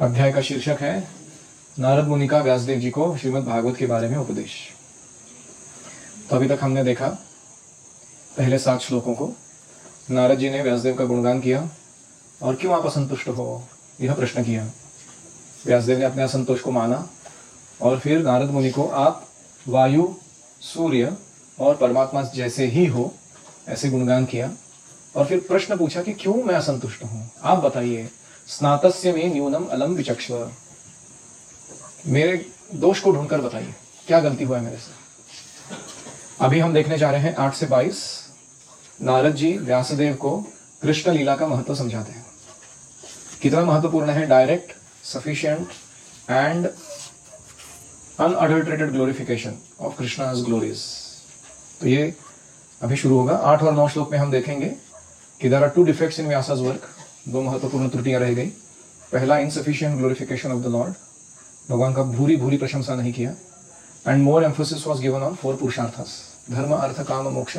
अध्याय का शीर्षक है नारद मुनि का व्यासदेव जी को श्रीमद् भागवत के बारे में उपदेश। तो अभी तक हमने देखा पहले 7 श्लोकों को। नारद जी ने व्यासदेव का गुणगान किया और क्यों आप असंतुष्ट हो, यह प्रश्न किया। व्यासदेव ने अपने असंतोष को माना और फिर नारद मुनि को आप वायु, सूर्य और परमात्मा जैसे ही हो ऐसे गुणगान किया और फिर प्रश्न पूछा कि क्यों मैं असंतुष्ट हूँ, आप बताइए। स्नातस्य में न्यूनम अलम विचक्ष्व, मेरे दोष को ढूंढकर बताइए, क्या गलती हुआ है मेरे से। अभी हम देखने जा रहे हैं 8 से 22। नारद जी व्यासदेव को कृष्ण लीला का महत्व समझाते हैं। कितना महत्वपूर्ण है direct, sufficient and unadulterated glorification of Krishna's glories. तो ये अभी शुरू होगा। 8 और 9 श्लोक में हम देखेंगे कि there are 2 defects in Vyasa's work. 2 महत्वपूर्ण त्रुटियां रह गई। पहला, insufficient glorification of the lord, भगवान का भूरी भूरी प्रशंसा नहीं किया। And more emphasis was given on 4 purusharthas, dharma artha काम मोक्ष,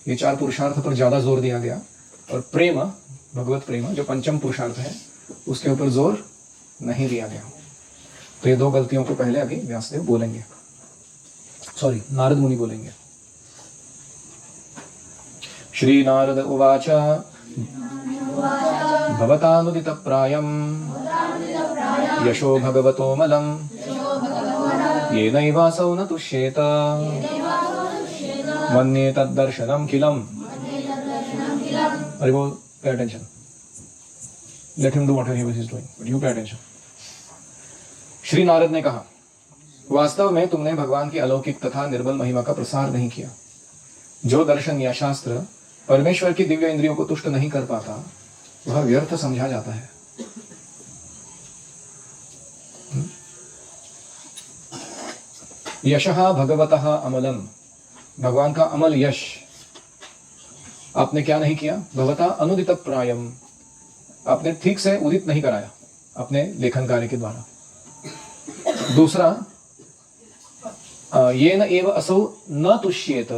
ये 4 पुरुषार्थ पर ज्यादा जोर दिया गया। और प्रेम, भगवत प्रेम जो पंचम पुरुषार्थ है, उसके ऊपर जोर नहीं दिया गया। तो ये 2 गलतियों को पहले अभी व्यासदेव बोलेंगे, सॉरी नारद मुनि बोलेंगे। श्री नारद उवाच भवतानुदितप्रायं यशो भगवतोमलं येनैवासौ न तुष्येत मन्ये तद्दर्शनं किलम्। अरे बोल, pay attention. Let him do whatever he is doing, but you pay attention. Shri Narad ने कहा, वास्तव में तुमने भगवान की अलौकिक तथा निर्बल महिमा का प्रसार नहीं किया। जो दर्शन या शास्त्र परमेश्वर की दिव्य इंद्रियों को तुष्ट नहीं कर पाता, वह व्यर्थ समझा जाता है। यशः भगवतः अमलम, भगवान का अमल यश आपने क्या नहीं किया। भगवता अनुदित प्रायम, आपने ठीक से उदित नहीं कराया अपने लेखन कार्य के द्वारा। दूसरा, येन एव असौ न तुष्येत,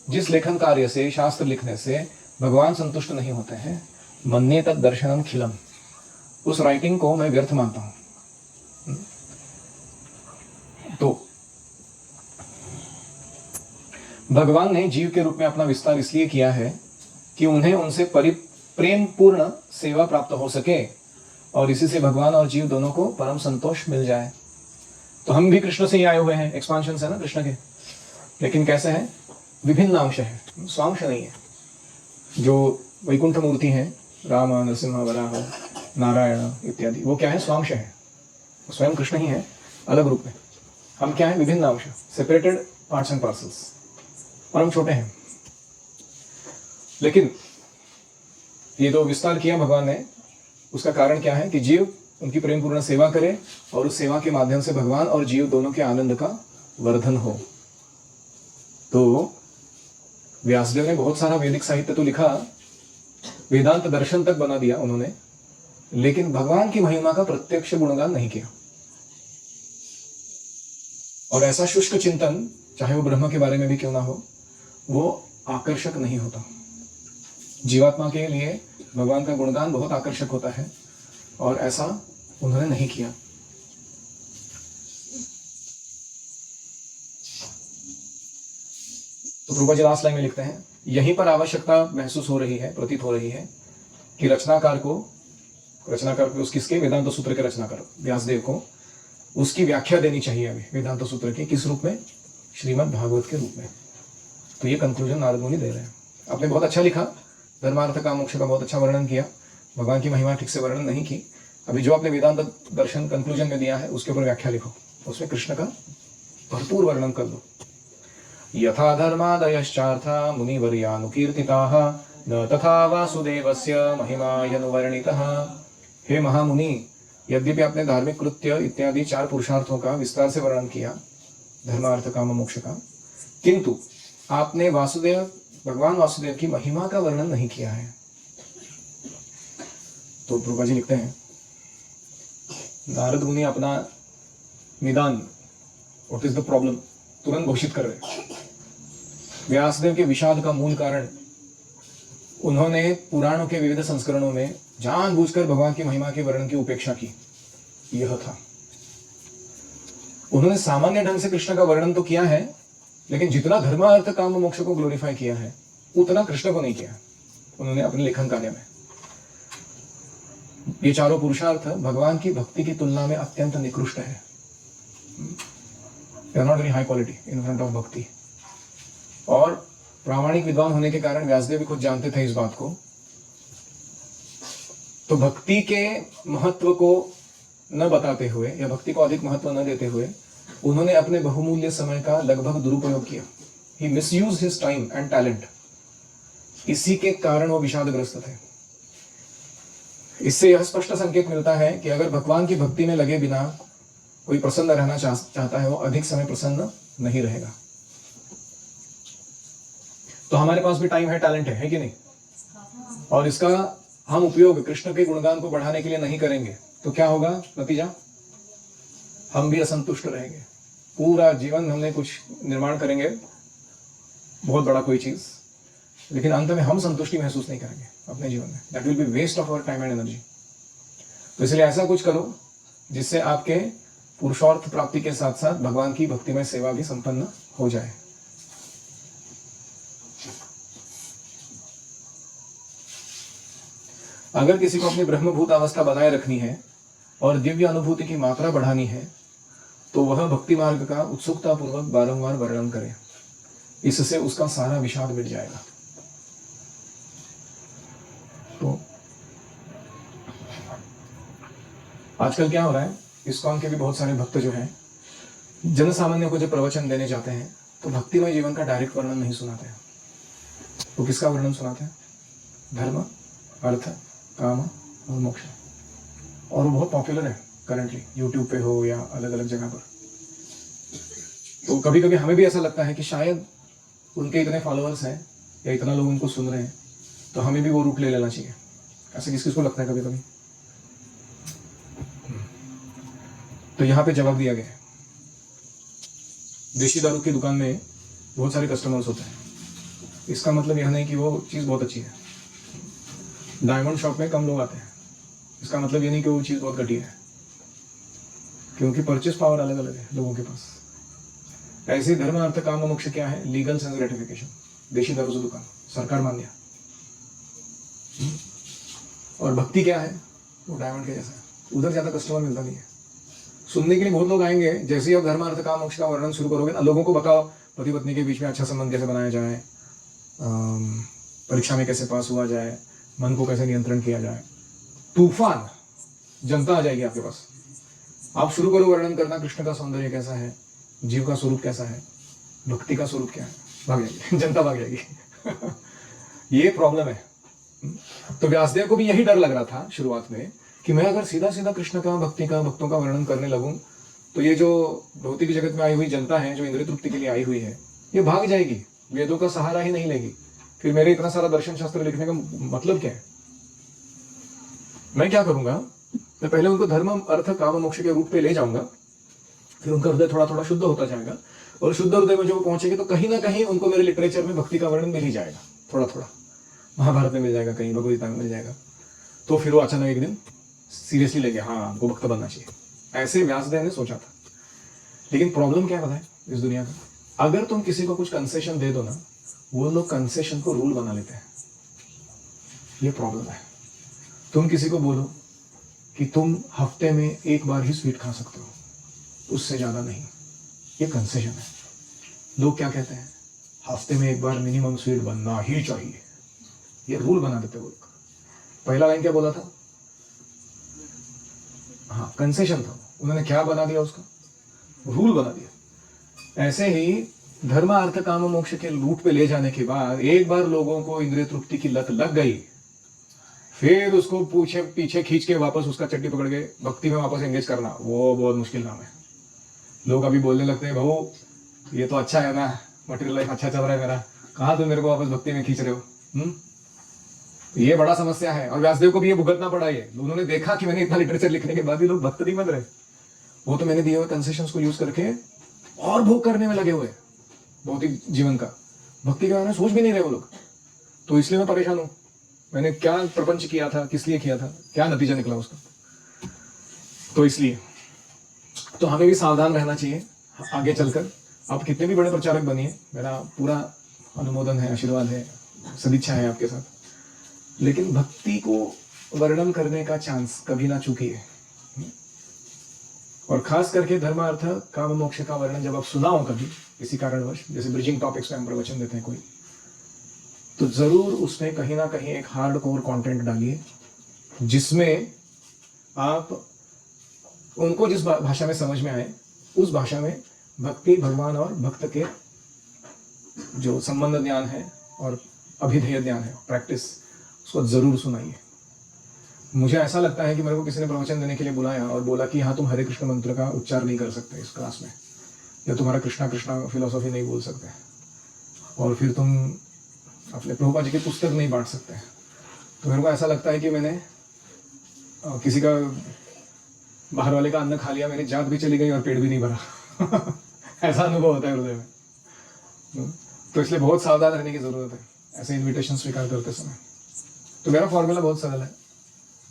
जिस लेखन कार्य से, शास्त्र लिखने से भगवान संतुष्ट नहीं होते हैं। मन्ये तत् दर्शनम खिलम, उस राइटिंग को मैं व्यर्थ मानता हूं। तो भगवान ने जीव के रूप में अपना विस्तार इसलिए किया है कि उन्हें उनसे प्रेम पूर्ण सेवा प्राप्त हो सके और इसी से भगवान और जीव दोनों को परम संतोष मिल जाए। तो हम भी कृष्ण से ही आए हुए हैं, एक्सपांशन है ना कृष्ण के, लेकिन कैसे हैं, विभिन्न अंश है, स्वांश नहीं है। जो वैकुंठ मूर्ति हैं, राम, नरसिंह, वराह, नारायण इत्यादि, वो क्या है, स्वांश है। स्वयं कृष्ण ही है अलग रूप में। हम क्या है, विभिन्न अंश, सेपरेटेड पार्ट्स एंड पार्सल्स, और हम छोटे हैं। लेकिन ये जो विस्तार किया भगवान ने, उसका कारण क्या है कि जीव उनकी प्रेम पूर्ण सेवा करे और उस सेवा के माध्यम से भगवान और जीव दोनों के आनंद का वर्धन हो। तो व्यासदेव ने बहुत सारा वैदिक साहित्य तो लिखा, वेदांत दर्शन तक बना दिया उन्होंने, लेकिन भगवान की महिमा का प्रत्यक्ष गुणगान नहीं किया। और ऐसा शुष्क चिंतन, चाहे वो ब्रह्म के बारे में भी क्यों ना हो, वो आकर्षक नहीं होता। जीवात्मा के लिए भगवान का गुणगान बहुत आकर्षक होता है, और ऐसा उन्होंने नहीं किया। तो प्रभुपाद जी लास्ट लाइन में लिखते हैं, यहीं पर आवश्यकता महसूस हो रही है, प्रतीत हो रही है कि रचनाकार को उस किसके, वेदांत सूत्र के रचनाकार व्यासदेव को उसकी व्याख्या देनी चाहिए अभी वेदांत सूत्र की। किस रूप में, श्रीमद् भागवत के रूप में। तो ये कंक्लूजन नारद मुनि दे रहे हैं। आपने बहुत अच्छा लिखा, धर्मार्थ काम मोक्ष का बहुत अच्छा वर्णन किया, भगवान की महिमा ठीक से वर्णन नहीं की। अभी जो आपने वेदांत दर्शन कंक्लूजन में दिया है, उसके ऊपर व्याख्या लिखो, उसमें कृष्ण का भरपूर वर्णन कर दो। यथा धर्मादयश्चार्था मुनिवर्यानुकीर्तिताः न तथा वासुदेवस्य महिमायनुवर्णितः। हे महामुनि, यद्यपि आपने धार्मिक कृत्य इत्यादि 4 पुरुषार्थों का विस्तार से वर्णन किया, धर्म अर्थ काम मोक्ष का, किंतु आपने भगवान वासुदेव की महिमा का वर्णन नहीं किया है। तो प्रभुपाद जी लिखते हैं, नारद मुनि अपना निदान, व्हाट इज द प्रॉब्लम, तुरंत घोषित कर रहे। व्यासदेव के विषाद का मूल कारण, उन्होंने पुराणों के विविध संस्करणों में जानबूझकर भगवान की महिमा के वर्णन की उपेक्षा की। यह था। उन्होंने सामान्य ढंग से कृष्ण का वर्णन तो किया है, लेकिन जितना धर्म अर्थ काम मोक्ष को ग्लोरीफाई किया है उतना कृष्ण को नहीं किया उन्होंने अपने लेखन कार्य में। ये चारों पुरुषार्थ भगवान की भक्ति की तुलना में अत्यंत निकृष्ट है। They are not very high quality in front of bhakti. और प्रामाणिक विद्वान होने के कारण व्यासदेव भी खुद जानते थे इस बात को। तो भक्ति के महत्व को न बताते हुए या भक्ति को अधिक महत्व न देते हुए उन्होंने अपने बहुमूल्य समय का लगभग दुरुपयोग किया। He misused his time and talent. इसी के कारण वो विषादग्रस्त थे। इससे यह स्पष्ट संकेत मिलता है कि अगर भगवान की भक्ति में लगे बिना कोई प्रसन्न रहना चाहता है, वो अधिक समय प्रसन्न नहीं रहेगा। तो हमारे पास भी टाइम है, टैलेंट है कि नहीं, और इसका हम उपयोग कृष्ण के गुणगान को बढ़ाने के लिए नहीं करेंगे तो क्या होगा नतीजा? हम भी असंतुष्ट रहेंगे। पूरा जीवन हमने कुछ निर्माण करेंगे, बहुत बड़ा कोई चीज, लेकिन अंत में हम संतुष्टि महसूस नहीं करेंगे अपने जीवन में। That will be waste of our time and energy. तो इसलिए ऐसा कुछ करो जिससे आपके पुरुषार्थ प्राप्ति के साथ साथ भगवान की भक्तिमय सेवा भी संपन्न हो जाए। अगर किसी को अपनी ब्रह्मभूत अवस्था बनाए रखनी है और दिव्य अनुभूति की मात्रा बढ़ानी है तो वह भक्ति मार्ग का उत्सुकता पूर्वक बारंबार वर्णन करे। इससे उसका सारा विषाद मिट जाएगा। तो आजकल क्या हो रहा है, इस्कॉन के भी बहुत सारे भक्त जो हैं जन सामान्य को जब प्रवचन देने जाते हैं तो भक्तिमय जीवन का डायरेक्ट वर्णन नहीं सुनाते हैं। तो किसका वर्णन सुनाते हैं? धर्म, अर्थ, काम और मोक्ष। और वो बहुत पॉपुलर है करंटली, यूट्यूब पे हो या अलग अलग जगह पर। तो कभी कभी हमें भी ऐसा लगता है कि शायद उनके इतने फॉलोअर्स हैं या इतना लोग उनको सुन रहे हैं तो हमें भी वो रूट ले लेना चाहिए। ऐसे किस किसको लगता है कभी कभी? तो यहाँ पे जवाब दिया गया है। देशी दारू की दुकान में बहुत सारे कस्टमर्स होते हैं, इसका मतलब यह नहीं कि वो चीज़ बहुत अच्छी है। डायमंड शॉप में कम लोग आते हैं, इसका मतलब ये नहीं कि वो चीज़ बहुत घटिया है, क्योंकि परचेस पावर अलग अलग है लोगों के पास। ऐसे धर्म अर्थ काम मोक्ष क्या है? Legal sense gratification. देशी दारू की दुकान सरकार मान्य। और भक्ति क्या है? वो डायमंड के जैसा है, उधर ज्यादा कस्टमर मिलता नहीं है। सुनने के लिए बहुत लोग आएंगे, जैसे ही आप धर्म अर्थ काम मोक्ष का वर्णन शुरू करोगे ना, लोगों को बताओ पति पत्नी के बीच में अच्छा संबंध कैसे बनाया जाए, परीक्षा में कैसे पास हुआ जाए, मन को कैसे नियंत्रण किया जाए, तूफान जनता आ जाएगी आपके पास। आप शुरू करो वर्णन करना कृष्ण का सौंदर्य कैसा है, जीव का स्वरूप कैसा है, भक्ति का स्वरूप क्या है, भाग जाएगी जनता, भाग जाएगी। ये प्रॉब्लम है। तो व्यासदेव को भी यही डर लग रहा था शुरुआत में कि मैं अगर सीधा सीधा कृष्ण का, भक्ति का, भक्तों का वर्णन करने लगूं तो ये जो भौतिक जगत में आई हुई जनता है, जो इंद्रिय तृप्ति के लिए आई हुई है, ये भाग जाएगी, वेदों का सहारा ही नहीं लेगी। फिर मेरे इतना सारा दर्शन शास्त्र लिखने का मतलब क्या है? मैं क्या करूंगा, मैं पहले उनको धर्म अर्थ काम मोक्ष के रूप पे ले जाऊंगा, फिर उनका हृदय थोड़ा थोड़ा शुद्ध होता जाएगा, और शुद्ध हृदय में जब वो पहुंचेंगे तो कहीं ना कहीं उनको मेरे लिटरेचर में भक्ति का वर्णन मिल ही जाएगा, थोड़ा थोड़ा महाभारत में मिल जाएगा, कहीं भगवदगीता में मिल जाएगा। तो फिर वो अचानक एक दिन सीरियसली लेंगे, हाँ हमको भक्त बनना चाहिए। ऐसे व्यासदेव ने सोचा था। लेकिन प्रॉब्लम क्या बताए इस दुनिया का, अगर तुम किसी को कुछ कंसेशन दे दो ना, वो लोग कंसेशन को रूल बना लेते हैं। ये प्रॉब्लम है। तुम किसी को बोलो कि तुम हफ्ते में एक बार ही स्वीट खा सकते हो, उससे ज्यादा नहीं, ये कंसेशन है। लोग क्या कहते हैं, हफ्ते में एक बार मिनिमम स्वीट बनना ही चाहिए, ये रूल बना देते वो। पहला लाइन क्या बोला था? हाँ, कंसेशन था। उन्होंने क्या बना दिया? उसका रूल बना दिया। ऐसे ही धर्म अर्थ काम मोक्ष के रूट पे ले जाने के बाद एक बार लोगों को इंद्रिय तृप्ति की लत लग गई, फिर उसको पीछे खींच के वापस उसका चट्टी पकड़ के भक्ति में वापस एंगेज करना, वो बहुत मुश्किल काम है। लोग अभी बोलने लगते हैं, भाऊ ये तो अच्छा है ना, मटेरियल लाइफ अच्छा चल रहा है मेरा, कहाँ तुम मेरे को वापस भक्ति में खींच रहे हो? ये बड़ा समस्या है। और व्यासदेव को भी ये भुगतना पड़ा। ये उन्होंने देखा कि मैंने इतना लिटरेचर लिखने के बाद भी लोग भक्त नहीं बन रहे, वो तो मैंने दिए हुए कंसेशंस को यूज करके और भोग करने में लगे हुए, भौतिक जीवन का, भक्ति के बारे में सोच भी नहीं रहे वो लोग। तो इसलिए मैं परेशान हूं। मैंने क्या प्रपंच किया था, किस लिए किया था, क्या नतीजा निकला उसका। तो इसलिए तो हमें भी सावधान रहना चाहिए आगे चलकर। आप कितने भी बड़े प्रचारक बनिए, मेरा पूरा अनुमोदन है, आशीर्वाद है, सदिच्छा है आपके साथ, लेकिन भक्ति को वर्णन करने का चांस कभी ना चूकिए। और खास करके धर्म अर्थ काम मोक्ष का वर्णन जब आप सुनाओ कभी किसी कारणवश, जैसे ब्रिजिंग टॉपिक्स में हम प्रवचन देते हैं कोई, तो जरूर उसमें कहीं ना कहीं एक हार्ड कोर कंटेंट डालिए, जिसमें आप उनको जिस भाषा में समझ में आए उस भाषा में भक्ति, भगवान और भक्त के जो संबंध ज्ञान है और अभिधेय ज्ञान है, प्रैक्टिस, उसको जरूर सुनाइए। मुझे ऐसा लगता है कि मेरे को किसी ने प्रवचन देने के लिए बुलाया और बोला कि हाँ तुम हरे कृष्ण मंत्र का उच्चार नहीं कर सकते इस क्लास में, या तुम्हारा कृष्णा कृष्णा फिलोसॉफी नहीं बोल सकते, और फिर तुम अपने प्रभुपाद जी की पुस्तक नहीं बांट सकते। तो मेरे को ऐसा लगता है कि मैंने किसी का बाहर वाले का अन्न खा लिया, मेरी जात भी चली गई और पेट भी नहीं भरा। ऐसा अनुभव होता है हृदय में। तो इसलिए बहुत सावधान रहने की जरूरत है ऐसे इन्विटेशन स्वीकार करते समय। तो मेरा फॉर्मूला बहुत सरल है,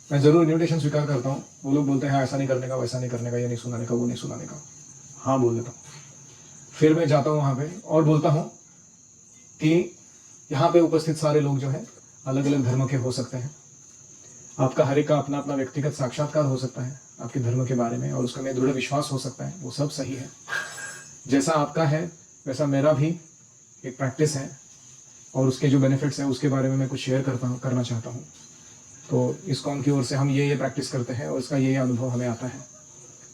मैं जरूर इन्विटेशन स्वीकार करता हूँ। वो लोग बोलते हैं हाँ ऐसा नहीं करने का, वैसा नहीं करने का, ये नहीं सुनाने का, वो नहीं सुनाने का, हाँ बोल देता हूँ। फिर मैं जाता हूँ वहाँ पे और बोलता हूँ कि यहाँ पे उपस्थित सारे लोग जो है अलग अलग धर्म के हो सकते हैं, आपका हर एक का अपना अपना व्यक्तिगत साक्षात्कार हो सकता है आपके धर्म के बारे में, और उसका में दृढ़ विश्वास हो सकता है, वो सब सही है। जैसा आपका है वैसा मेरा भी एक प्रैक्टिस है, और उसके जो बेनिफिट्स हैं उसके बारे में मैं कुछ शेयर करना चाहता हूँ। तो इस्कॉन की ओर से हम ये प्रैक्टिस करते हैं और इसका ये अनुभव हमें आता है।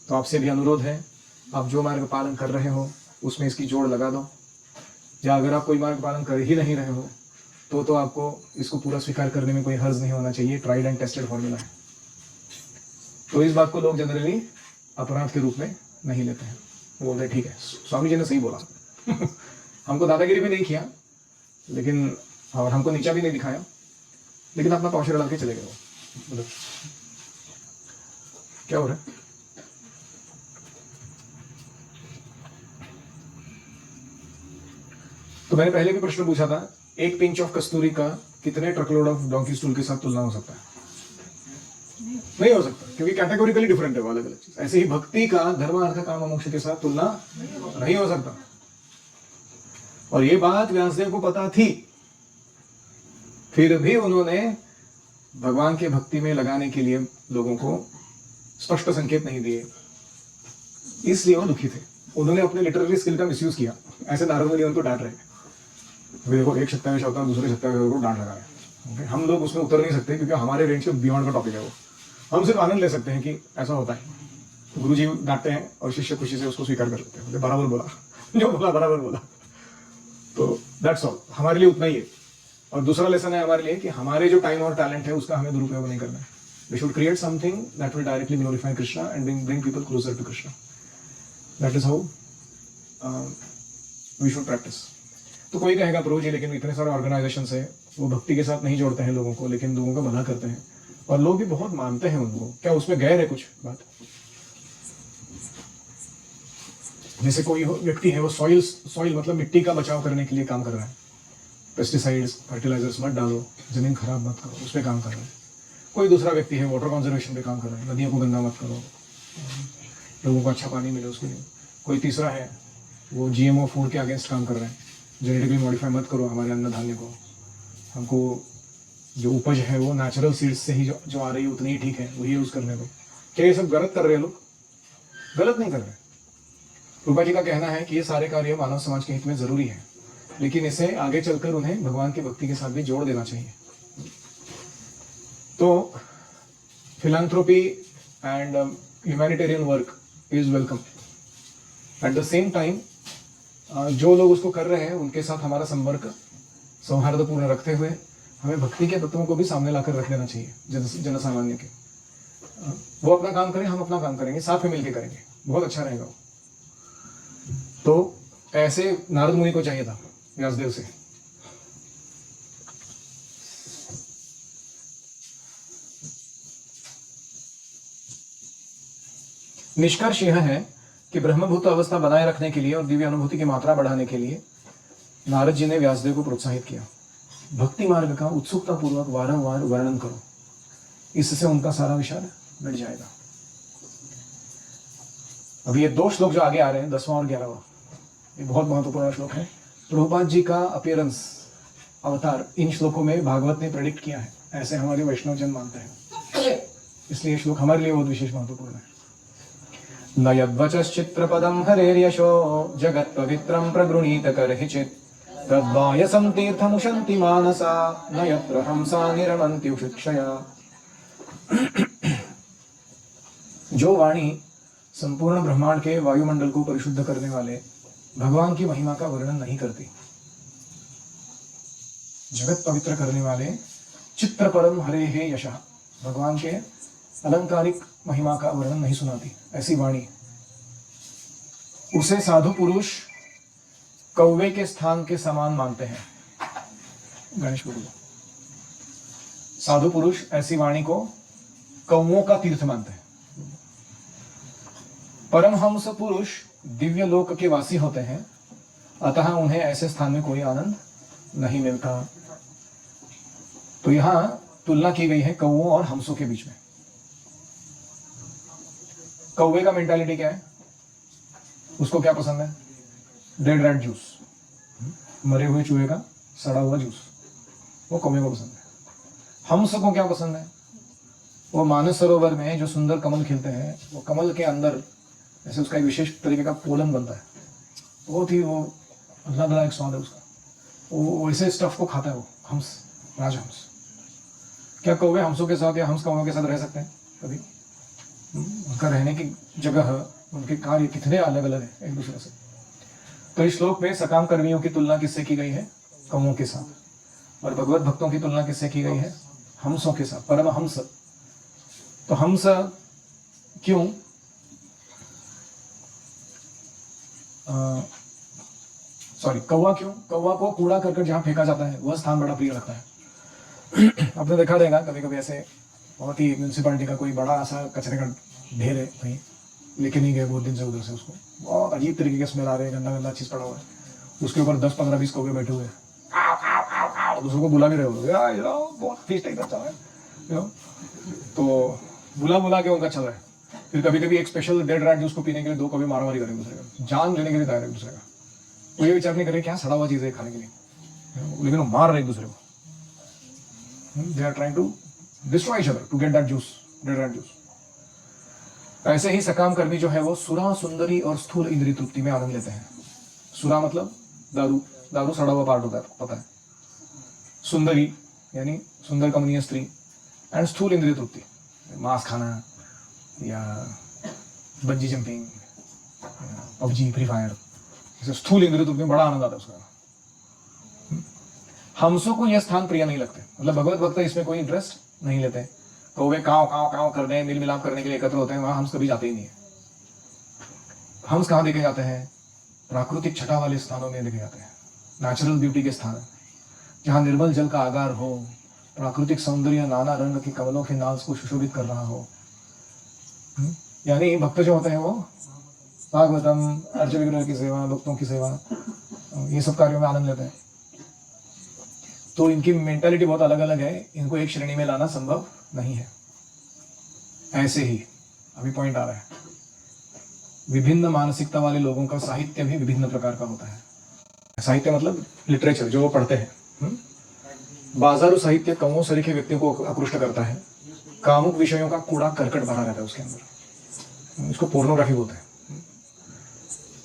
तो आपसे भी अनुरोध है, आप जो मार्ग पालन कर रहे हो उसमें इसकी जोड़ लगा दो, या अगर आप कोई मार्ग पालन कर ही नहीं रहे हो तो आपको इसको पूरा स्वीकार करने में कोई हर्ज नहीं होना चाहिए। ट्राइड एंड टेस्टेड फॉर्मूला है। तो इस बात को लोग जनरली अपराध के रूप में नहीं लेते हैं, वो बोलते हैं ठीक है स्वामी जी ने सही बोला। हमको दादागिरी भी नहीं किया, लेकिन और हमको नीचा भी नहीं दिखाया, लेकिन अपना पौशर डाल के चले गए। वो क्या हो रहा है? तो मैंने पहले भी प्रश्न पूछा था, एक पिंच ऑफ कस्तूरी का कितने ट्रकलोड ऑफ डोंकी स्टूल के साथ तुलना हो सकता है? नहीं हो सकता, क्योंकि कैटेगोरिकली डिफरेंट है वो, अलग अलग चीज। ऐसे ही भक्ति का धर्म अर्थ काम मोक्ष के साथ तुलना नहीं हो सकता। और ये बात व्यासदेव को पता थी, फिर भी उन्होंने भगवान के भक्ति में लगाने के लिए लोगों को स्पष्ट संकेत नहीं दिए, इसलिए वो दुखी थे। उन्होंने अपने लिटरेरी स्किल का मिसयूज किया। ऐसे नारद मुनि उनको डांट रहे हैं, देखो एक सत्यावेश होता है, दूसरे सत्यावेश को डांट लगा रहे हैं। हम लोग उसमें उतर नहीं सकते, क्योंकि हमारे रेंज के बियॉन्ड का टॉपिक है वो। हम सिर्फ आनंद ले सकते हैं कि ऐसा होता है। गुरु जी डांटते हैं और शिष्य खुशी से उसको स्वीकार कर लेते हैं, बराबर बोला, जो बोला बराबर बोला। तो दैट्स ऑल, हमारे लिए उतना ही है। और दूसरा लेसन है हमारे लिए कि हमारे जो टाइम और टैलेंट है उसका हमें दुरुपयोग नहीं करना है। We should create something that will directly glorify Krishna and bring people closer to Krishna. That is how we should practice. तो कोई कहेगा प्रभु जी लेकिन इतने सारे ऑर्गेनाइजेशन है, वो भक्ति के साथ नहीं जोड़ते हैं लोगों को, लेकिन लोगों का भला करते हैं, और लोग भी बहुत मानते हैं उनको। क्या उसमें गैर है कुछ बात? जैसे कोई व्यक्ति है, वो सॉइल मतलब मिट्टी का बचाव करने के लिए काम कर रहा है, पेस्टिसाइड्स फर्टिलाइजर्स मत डालो, जमीन खराब मत करो, उस पर काम कर रहा है। कोई दूसरा व्यक्ति है वाटर कंजर्वेशन पे काम कर रहा है, नदियों को गंदा मत करो, लोगों को अच्छा पानी मिले उसके लिए। कोई तीसरा है वो GMO फूड के अगेंस्ट काम कर रहे हैं, जेनेटिकली मॉडिफाई मत करो हमारे अन्न धान्य को, हमको जो उपज है वो नेचुरल सीड्स से ही जो आ रही है उतनी ही ठीक है, वही यूज़ करने दो। क्या ये सब गलत कर रहे हैं लोग? गलत नहीं कर रहे। रूपा जी का कहना है कि ये सारे कार्य मानव समाज के हित में जरूरी है, लेकिन इसे आगे चलकर उन्हें भगवान की भक्ति के साथ भी जोड़ देना चाहिए। तो philanthropy and humanitarian work is welcome. At the same time जो लोग उसको कर रहे हैं उनके साथ हमारा संपर्क सौहार्दपूर्ण रखते हुए हमें भक्ति के तत्वों को भी सामने लाकर रख देना चाहिए, जन सामान्य के। वो अपना काम करें, हम अपना काम करेंगे, साथ में मिलकर करेंगे, बहुत अच्छा रहेगा वो। तो ऐसे नारद मुनि को चाहिए था व्यासदेव से। निष्कर्ष यह है कि ब्रह्मभूत अवस्था बनाए रखने के लिए और दिव्य अनुभूति की मात्रा बढ़ाने के लिए नारद जी ने व्यासदेव को प्रोत्साहित किया। भक्ति मार्ग का उत्सुकता पूर्वक वारंवार वर्णन करो, इससे उनका सारा विचार मिट जाएगा। अभी ये 2 श्लोक जो आगे आ रहे हैं, 10वां और 11वां, ये बहुत महत्वपूर्ण श्लोक है। प्रभुपाद जी का अपीयरेंस, अवतार, इन श्लोकों में भागवत ने प्रेडिक्ट किया है, ऐसे हमारे वैष्णव जन मानते हैं। इसलिए ये श्लोक हमारे लिए बहुत विशेष महत्वपूर्ण है। न यद्वचश्चित्रपदं हरेर्यशो जगत् पवित्रं प्रगृणीत करहिचित् तद्वायसं तीर्थमुशन्ति मानसा न यत्र हंसा निरमन्ति उषिक्षया। जो वाणी संपूर्ण ब्रह्मांड के वायुमंडल को परिशुद्ध करने वाले भगवान की महिमा का वर्णन नहीं करती, जगत पवित्र करने वाले चित्रपरम हरे हे यशः, भगवान के अलंकारिक महिमा का वर्णन नहीं सुनाती, ऐसी वाणी, उसे साधु पुरुष कौवे के स्थान के समान मानते हैं। गणेश गुरु, साधु पुरुष ऐसी वाणी को कौवों का तीर्थ मानते हैं। परमहंस पुरुष दिव्य लोक के वासी होते हैं, अतः उन्हें ऐसे स्थान में कोई आनंद नहीं मिलता। तो यहां तुलना की गई है कौवों और हंसों के बीच में। कौवे का मेंटालिटी क्या है? उसको क्या पसंद है? डेड रैट जूस, मरे हुए चूहे का सड़ा हुआ जूस, वो कौवे को पसंद है। हंस को क्या पसंद है? वो मानस सरोवर में जो सुंदर कमल खिलते हैं, वो कमल के अंदर ऐसे उसका एक विशेष तरीके का पोलन बनता है, बहुत ही वो एक स्वाद है उसका, वो वैसे स्टफ को खाता है वो हंस, राजहंस। क्या कौवे हंसों के साथ या हंस कौवों के साथ रह सकते हैं कभी? उनका रहने की जगह, उनके कार्य कितने अलग अलग हैं एक दूसरे से। तो इस श्लोक में सकाम कर्मियों की तुलना किससे की गई है? कौवों के साथ। और भगवत भक्तों की तुलना किससे की गई है? हंसों के साथ, परम हंस। तो हंस क्यों? कौवा क्यों? कौवा को कूड़ा करकट जहाँ फेंका जाता है वह स्थान बड़ा प्रिय लगता है। आपने देखा रहेगा कभी कभी ऐसे बहुत ही म्यूनसिपालिटी का कोई बड़ा सा कचरे का ढेर है कहीं, लेके नहीं गए बहुत दिन से उधर से, उसको बहुत अजीब तरीके के स्मेल आ रहे हैं, गंदा गंदा चीज पड़ा हुआ है, उसके ऊपर 10 15 20 कौवे बैठे हुए हैं, दूसरों को बुला भी रहे हो, बहुत फीस्ट एकदम चल रहा है, तो बुला बुला के उनका चल रहा है। फिर कभी कभी एक स्पेशल डेड रैट जूस को पीने के लिए 2 कौवे मारामारी करेंगे दूसरे का, जान लेने के लिए तैयार है दूसरे का। वो ये विचार नहीं करे क्या सड़ा हुआ चीज है खाने के लिए, लेकिन वो मार रहे एक दूसरे को। They are trying to destroy each other to get that juice, dead rat juice. ऐसे ही सकाम कर्मी जो है वो सुरा, सुंदरी और स्थूल इंद्रिय तृप्ति में आनंद लेते हैं। सुरा मतलब दारू, दारू सड़ा हुआ पार्ट होता है, पता है। सुंदरी यानी सुंदर कमनीय स्त्री, एंड स्थूल इंद्रिय तृप्ति, मांस खाना या bungee jumping, PUBG, free fire, इसे स्थूल इंद्रिय तृप्ति में बड़ा आनंद आता है उसका। हंसों को यह स्थान प्रिय नहीं लगते, मतलब भगवत भक्त इसमें कोई इंटरेस्ट नहीं लेते। कौवे काव काव काव करने, मिल मिलाप करने के लिए एकत्र होते हैं, वहां हंस कभी जाते ही नहीं है। हंस कहाँ देखे जाते हैं? प्राकृतिक छटा वाले स्थानों में देखे जाते हैं, नेचुरल ब्यूटी के स्थान, जहाँ निर्मल जल का आगार हो, प्राकृतिक सौंदर्य नाना रंग के कमलों के नाज को सुशोभित कर रहा हो। यानी भक्त जो होते हैं वो भागवतम, अर्च विग्रह की सेवा, भक्तों की सेवा, ये सब कार्यों में आनंद लेते हैं। तो इनकी मेंटालिटी बहुत अलग अलग है, इनको एक श्रेणी में लाना संभव नहीं है। ऐसे ही अभी पॉइंट आ रहा है, विभिन्न मानसिकता वाले लोगों का साहित्य भी विभिन्न प्रकार का होता है। साहित्य मतलब लिटरेचर जो वो पढ़ते हैं। बाजारू साहित्य कमों सरीखे व्यक्तियों को आकृष्ट करता है, कामुक विषयों का कूड़ा करकट भरा रहता है उसके अंदर, इसको पोर्नोग्राफी बोलते हैं।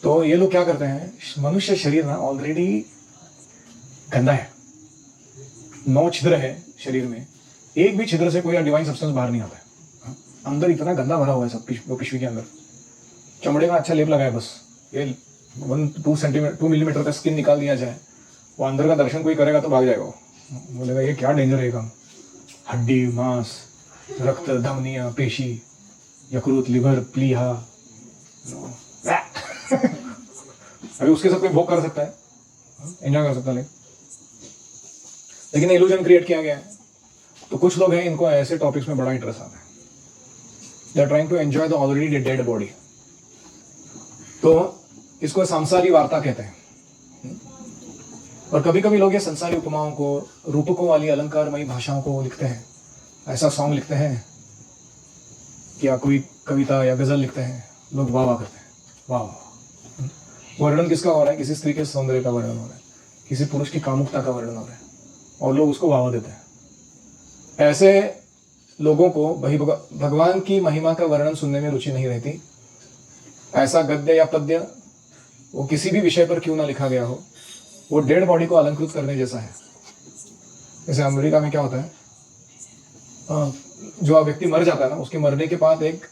तो ये लोग क्या करते हैं, मनुष्य शरीर ना ऑलरेडी गंदा है, 9 छिद्र है शरीर में, एक भी छिद्र से कोई डिवाइन सब्सटेंस बाहर नहीं आता है। अंदर इतना गंदा भरा हुआ है सब, वो पिशवी के अंदर चमड़े का अच्छा लेप लगाया, बस ये 1-2 मिलीमीटर का स्किन निकाल दिया जाए, वो अंदर का दर्शन कोई करेगा तो भाग जाएगा, वो बोलेगा ये क्या डेंजर है काम। हड्डी, मांस, रक्त, धमनियाँ, पेशी, यकृत, लिवर, प्लीहा, अभी उसके साथ कोई भोग कर सकता है, एंजॉय कर सकता है, लेकिन इल्यूजन क्रिएट किया गया है। तो कुछ लोग हैं, इनको ऐसे टॉपिक्स में बड़ा इंटरेस्ट आता है, they are trying to enjoy the already dead body. तो इसको सांसारी वार्ता कहते हैं। और कभी कभी लोग ये संसारी उपमाओं को, रूपकों वाली अलंकारमयी भाषाओं को लिखते हैं, ऐसा सॉन्ग लिखते हैं या कोई कविता या गजल लिखते हैं, लोग वाह वाह करते हैं, वाह, वर्णन किसका हो रहा है? किसी स्त्री के सौंदर्य का वर्णन हो रहा है, किसी पुरुष की कामुकता का वर्णन हो रहा है, और लोग उसको वाह देते हैं। ऐसे लोगों को भगवान की महिमा का वर्णन सुनने में रुचि नहीं रहती। ऐसा गद्य या पद्य वो किसी भी विषय पर क्यों ना लिखा गया हो, वो डेड बॉडी को अलंकृत करने जैसा है। जैसे अमेरिका में क्या होता है, जो व्यक्ति मर जाता है ना, उसके मरने के बाद एक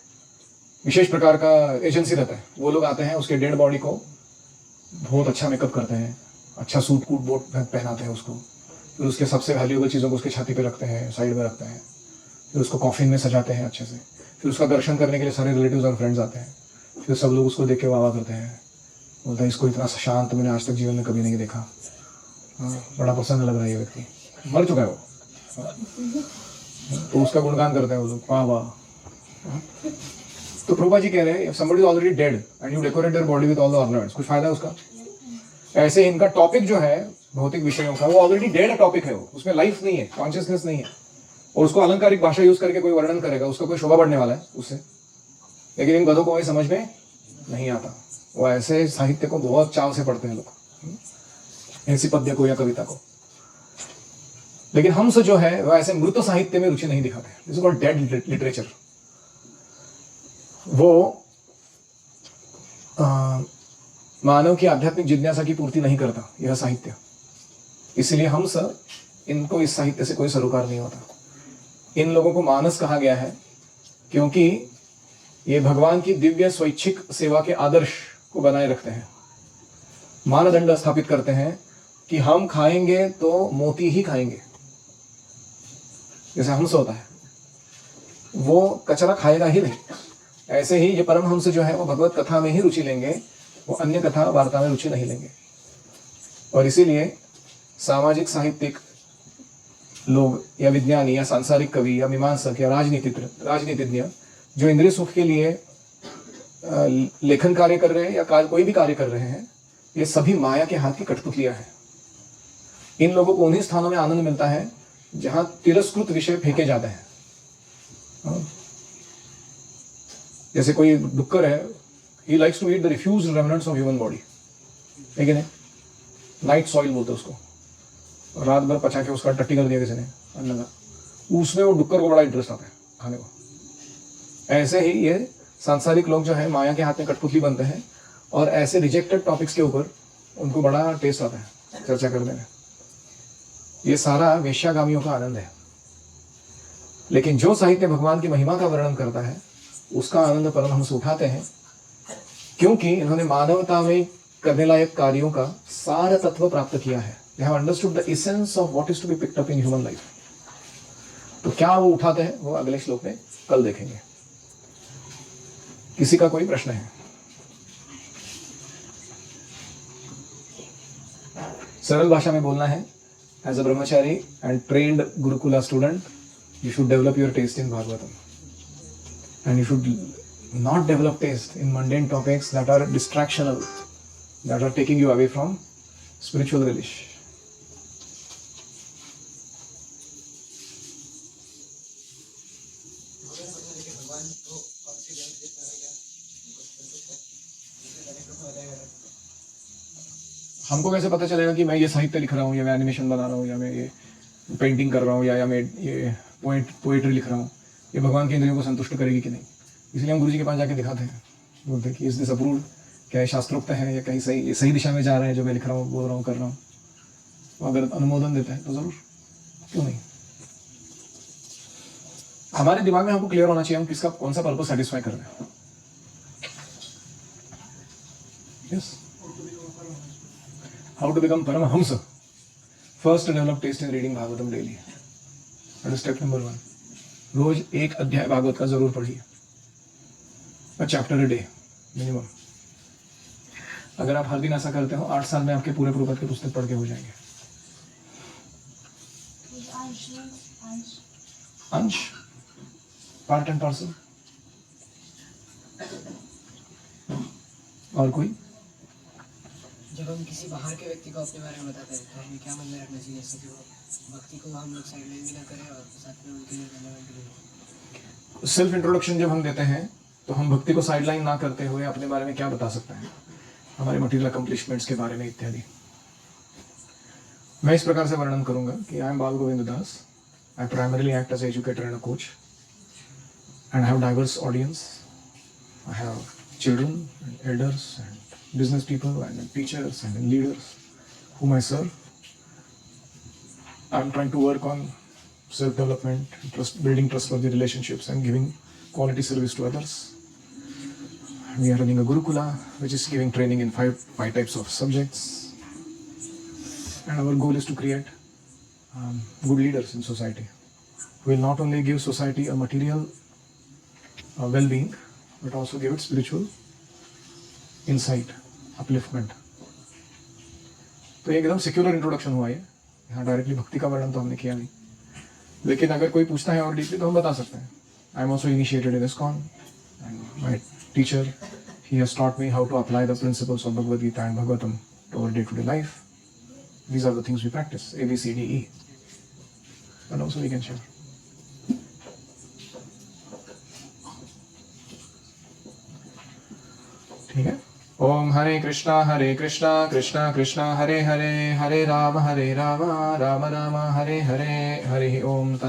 विशेष प्रकार का एजेंसी रहता है, वो लोग आते हैं उसके डेड बॉडी को बहुत अच्छा मेकअप करते हैं, अच्छा सूट कूट बोट पहनाते हैं उसको, फिर उसके सबसे वैल्यूएबल चीज़ों को उसके छाती पे रखते हैं, साइड में रखते हैं, फिर उसको कॉफिन में सजाते हैं अच्छे से, फिर उसका दर्शन करने के लिए सारे रिलेटिव्स और फ्रेंड्स आते हैं, फिर सब लोग उसको देख के वाह करते हैं, बोलता है इसको इतना शांत मैंने आज तक जीवन में कभी नहीं देखा। हाँ, बड़ा प्रसन्न लग रहा है ये व्यक्ति, मर चुका है वो। तो उसका गुणगान करते हैं वो लोग, वाह वाह। तो प्रभुपाद जी कह रहे हैं somebody is already dead and you decorate their body with all the ornaments, कुछ फायदा है उसका? ऐसे इनका टॉपिक जो है भौतिक विषयों का, वो ऑलरेडी डेड टॉपिक है, वो उसमें लाइफ नहीं है, कॉन्शियसनेस नहीं है, और उसको अलंकारिक भाषा यूज करके कोई वर्णन करेगा, उसका कोई शोभा बढ़ने वाला है उससे? लेकिन इन गधों को वही समझ में नहीं आता। वो ऐसे साहित्य को बहुत चाव से पढ़ते हैं लोग, ऐसी पद्य को या कविता को। लेकिन हम से जो है वह ऐसे मृत साहित्य में रुचि नहीं दिखाते। This is called dead literature. वो मानव की आध्यात्मिक जिज्ञासा की पूर्ति नहीं करता यह साहित्य, इसलिए हम सब इनको इस साहित्य से कोई सरोकार नहीं होता। इन लोगों को मानस कहा गया है क्योंकि ये भगवान की दिव्य स्वैच्छिक सेवा के आदर्श को बनाए रखते हैं, मानदंड स्थापित करते हैं कि हम खाएंगे तो मोती ही खाएंगे। जैसे हमसे होता है, वो कचरा खाएगा ही नहीं, ऐसे ही ये परमहंस जो है वो भगवत कथा में ही रुचि लेंगे, वो अन्य कथा वार्ता में रुचि नहीं लेंगे। और इसीलिए सामाजिक साहित्यिक लोग या विज्ञानी या सांसारिक कवि या मीमांसक या राजनीतिज्ञ जो इंद्रिय सुख के लिए लेखन कार्य कर रहे हैं या कोई भी कार्य कर रहे हैं, ये सभी माया के हाथ की कठपुतलियां हैं। इन लोगों को उन्हीं स्थानों में आनंद मिलता है जहां तिरस्कृत विषय फेंके जाते हैं। जैसे कोई डुक्कर है, he likes to eat the refused remnants of human body, है कि नहीं? नाइट सॉइल बोलते हैं उसको, रात भर पचा के उसका टट्टी कर दिया किसी ने अन्न का, उसमें वो डुक्कर को बड़ा इंटरेस्ट आता है खाने को। ऐसे ही ये सांसारिक लोग जो है माया के हाथ में कठपुतली बनते हैं, और ऐसे रिजेक्टेड टॉपिक्स के ऊपर उनको बड़ा टेस्ट आता है चर्चा करने में। ये सारा वेश्यागामियों का आनंद है। लेकिन जो साहित्य भगवान की महिमा का वर्णन करता है, उसका आनंद परमहंस उठाते हैं, क्योंकि इन्होंने मानवता में करने लायक कार्यों का सार तत्व प्राप्त किया है। They have understood the essence of what is to be picked up in human life. तो क्या वो उठाते हैं, वो अगले श्लोक में कल देखेंगे। किसी का कोई प्रश्न है? सरल भाषा में बोलना है। As a brahmachari and trained gurukula student, you should develop your taste in Bhagavatam, and you should not develop taste in mundane topics that are distractional, that are taking you away from spiritual relish. हमको कैसे पता चलेगा कि मैं ये साहित्य लिख रहा हूँ, या मैं एनिमेशन बना रहा हूँ, या मैं ये पेंटिंग कर रहा हूँ, या मैं ये पोएट्री लिख रहा हूँ, ये भगवान के इंद्रियों को संतुष्ट करेगी कि नहीं? इसलिए हम गुरु जी के पास जाके दिखाते हैं, बोलते हैं कि इस दिस अप्रूव्ड, क्या ये शास्त्रोक्त है या कहीं सही दिशा में जा रहा है जो मैं लिख रहा हूँ, बोल रहा हूँ, कर रहा हूँ। तो अगर अनुमोदन देता है तो जरूर, क्यों नहीं। हमारे दिमाग में हमको क्लियर होना चाहिए हम किसका कौन सा पर्पस सेटिस्फाई कर रहे हैं। Yes, how to become Paramhansa. First develop taste in reading Bhagavatam daily, that is step number 1। रोज एक अध्याय भागवत का जरूर पढ़िए, a chapter a day minimum. अगर आप हर दिन ऐसा करते हो, 8 साल में आपके पूरे प्रपद के पुस्तक पढ़ के हो जाएंगे। अंश, पार्ट एंड पार्सल। और कोई? जब हम किसी बाहर के व्यक्ति को अपने बारे में बताते हैं तो हमें क्या मन में रखना चाहिए, जैसे कि वो भक्ति को हम लोग साइडलाइन भी ना करें और साथ में उनके लिए। सेल्फ इंट्रोडक्शन जब हम देते हैं तो हम भक्ति को साइडलाइन ना करते हुए अपने बारे में क्या बता सकते हैं, हमारे मटेरियल अकम्पलिशमेंट्स के बारे में इत्यादि। मैं इस प्रकार से वर्णन करूंगा कि I am Bal Govind Das, I primarily act as educator and a coach and have diverse audience. I have children and elders and business people and teachers and leaders whom I serve. I'm trying to work on self-development, building trustworthy relationships and giving quality service to others. We are running a Gurukula which is giving training in five types of subjects. And our goal is to create good leaders in society who will not only give society a material well-being but also give it spiritual insight, upliftment. तो एकदम secular introduction हुआ है, यहाँ directly भक्ति का वर्णन तो हमने किया नहीं, लेकिन अगर कोई पूछता है और डीपली तो हम बता सकते हैं। I am also initiated in ISKCON and my teacher he has taught me how to apply the principles of Bhagavad Gita and Bhagavatam to our day to day life. These are the things we practice, A, B, C, D, E. And also we can share. ठीक है। ओम हरे कृष्णा कृष्णा कृष्णा हरे हरे, हरे राम राम राम राम हरे हरे, हरि ओम तत्सत्।